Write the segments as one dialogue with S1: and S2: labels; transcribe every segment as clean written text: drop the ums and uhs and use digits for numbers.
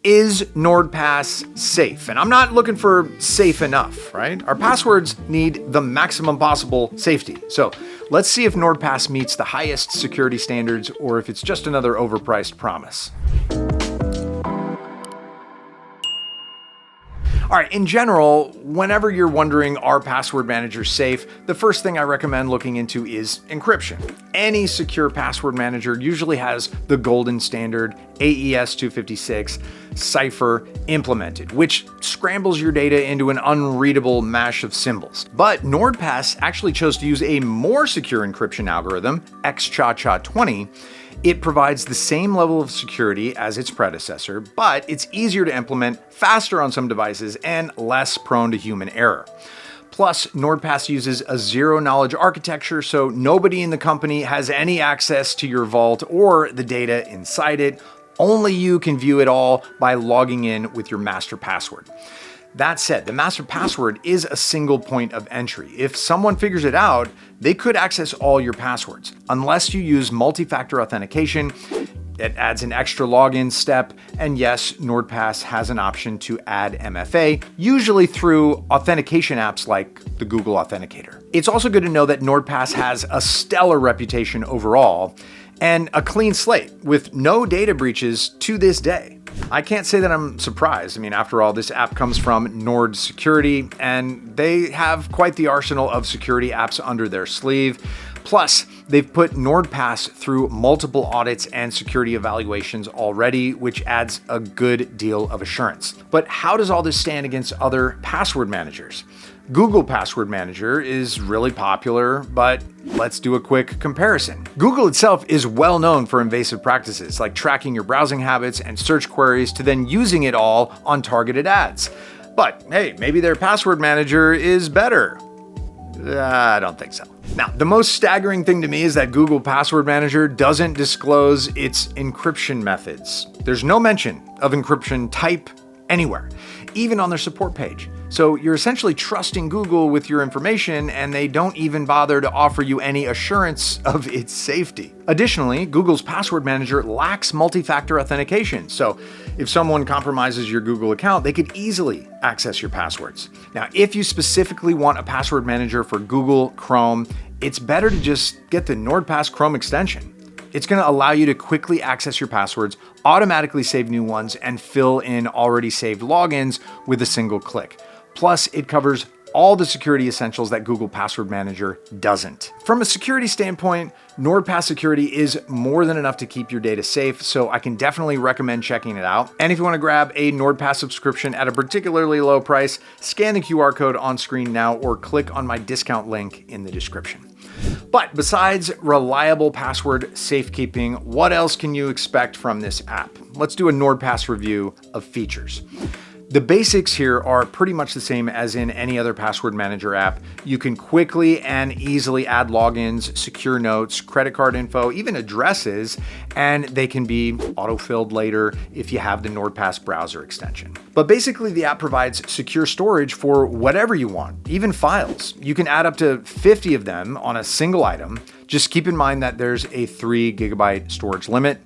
S1: Is NordPass safe? And I'm not looking for safe enough, right? Our passwords need the maximum possible safety. So let's see if NordPass meets the highest security standards or if it's just another overpriced promise. All right, in general, whenever you're wondering, are password managers safe, the first thing I recommend looking into is encryption. Any secure password manager usually has the golden standard AES 256 cipher implemented, which scrambles your data into an unreadable mash of symbols. But NordPass actually chose to use a more secure encryption algorithm, XChaCha20. It provides the same level of security as its predecessor, but it's easier to implement, faster on some devices, and less prone to human error. Plus, NordPass uses a zero-knowledge architecture, so nobody in the company has any access to your vault or the data inside it. Only you can view it all by logging in with your master password. That said, the master password is a single point of entry. If someone figures it out, they could access all your passwords. Unless you use multi-factor authentication, it adds an extra login step, and yes, NordPass has an option to add MFA, usually through authentication apps like the Google Authenticator. It's also good to know that NordPass has a stellar reputation overall and a clean slate with no data breaches to this day. I can't say that I'm surprised. I mean, after all, this app comes from Nord Security, and they have quite the arsenal of security apps under their sleeve. Plus, they've put NordPass through multiple audits and security evaluations already, which adds a good deal of assurance. But how does all this stand against other password managers? Google Password Manager is really popular, but let's do a quick comparison. Google itself is well known for invasive practices like tracking your browsing habits and search queries to then using it all on targeted ads. But hey, maybe their password manager is better. I don't think so. Now, the most staggering thing to me is that Google Password Manager doesn't disclose its encryption methods. There's no mention of encryption type anywhere, even on their support page. So you're essentially trusting Google with your information, and they don't even bother to offer you any assurance of its safety. Additionally, Google's password manager lacks multi-factor authentication. So if someone compromises your Google account, they could easily access your passwords. Now, if you specifically want a password manager for Google Chrome, it's better to just get the NordPass Chrome extension. It's going to allow you to quickly access your passwords, automatically save new ones, and fill in already saved logins with a single click. Plus, it covers all the security essentials that Google Password Manager doesn't. From a security standpoint, NordPass security is more than enough to keep your data safe, so I can definitely recommend checking it out. And if you want to grab a NordPass subscription at a particularly low price, scan the QR code on screen now or click on my discount link in the description. But besides reliable password safekeeping, what else can you expect from this app? Let's do a NordPass review of features. The basics here are pretty much the same as in any other password manager app. You can quickly and easily add logins, secure notes, credit card info, even addresses, and they can be auto-filled later if you have the NordPass browser extension. But basically, the app provides secure storage for whatever you want, even files. You can add up to 50 of them on a single item. Just keep in mind that there's a 3 GB storage limit.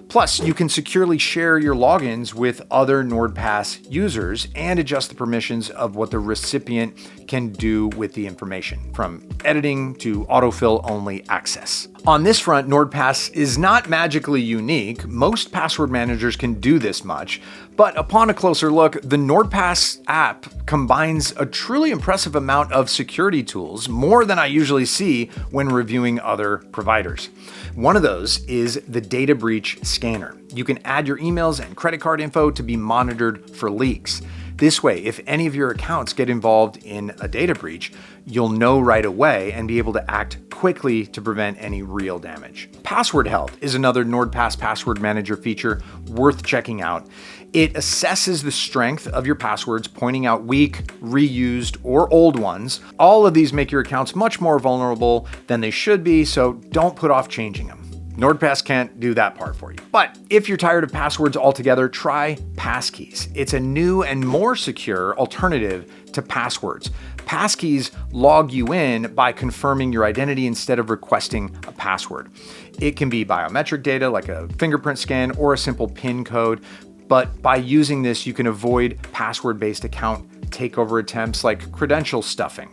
S1: Plus, you can securely share your logins with other NordPass users and adjust the permissions of what the recipient can do with the information, from editing to autofill only access. On this front, NordPass is not magically unique. Most password managers can do this much, but upon a closer look, the NordPass app combines a truly impressive amount of security tools, more than I usually see when reviewing other providers. One of those is the data breach scanner. You can add your emails and credit card info to be monitored for leaks. This way, if any of your accounts get involved in a data breach, you'll know right away and be able to act quickly to prevent any real damage. Password Health is another NordPass password manager feature worth checking out. It assesses the strength of your passwords, pointing out weak, reused, or old ones. All of these make your accounts much more vulnerable than they should be, so don't put off changing them. NordPass can't do that part for you. But if you're tired of passwords altogether, try passkeys. It's a new and more secure alternative to passwords. Passkeys log you in by confirming your identity instead of requesting a password. It can be biometric data like a fingerprint scan or a simple PIN code. But by using this, you can avoid password-based account takeover attempts like credential stuffing.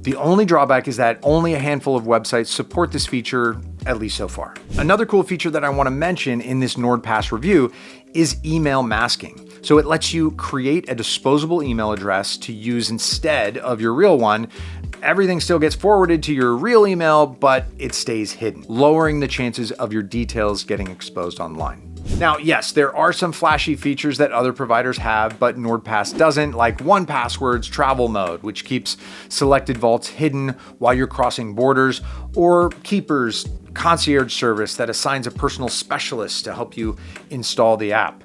S1: The only drawback is that only a handful of websites support this feature, at least so far. Another cool feature that I want to mention in this NordPass review is email masking. So it lets you create a disposable email address to use instead of your real one. Everything still gets forwarded to your real email, but it stays hidden, lowering the chances of your details getting exposed online. Now, yes, there are some flashy features that other providers have, but NordPass doesn't, like 1Password's travel mode, which keeps selected vaults hidden while you're crossing borders, or Keeper's concierge service that assigns a personal specialist to help you install the app.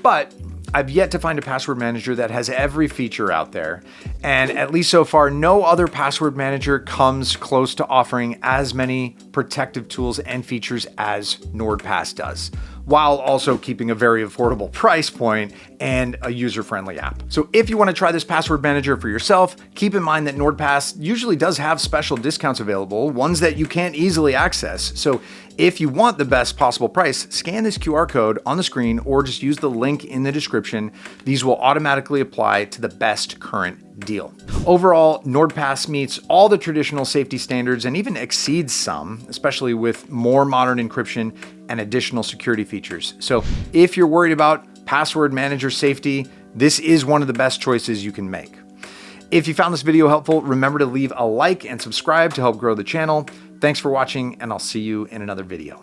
S1: But I've yet to find a password manager that has every feature out there, and at least so far, no other password manager comes close to offering as many protective tools and features as NordPass does, while also keeping a very affordable price point and a user-friendly app. So if you want to try this password manager for yourself, keep in mind that NordPass usually does have special discounts available, ones that you can't easily access. So if you want the best possible price, scan this QR code on the screen or just use the link in the description. These will automatically apply to the best current deal. Overall, NordPass meets all the traditional safety standards and even exceeds some, especially with more modern encryption and additional security features. So if you're worried about password manager safety, this is one of the best choices you can make. If you found this video helpful, remember to leave a like and subscribe to help grow the channel. Thanks for watching, and I'll see you in another video.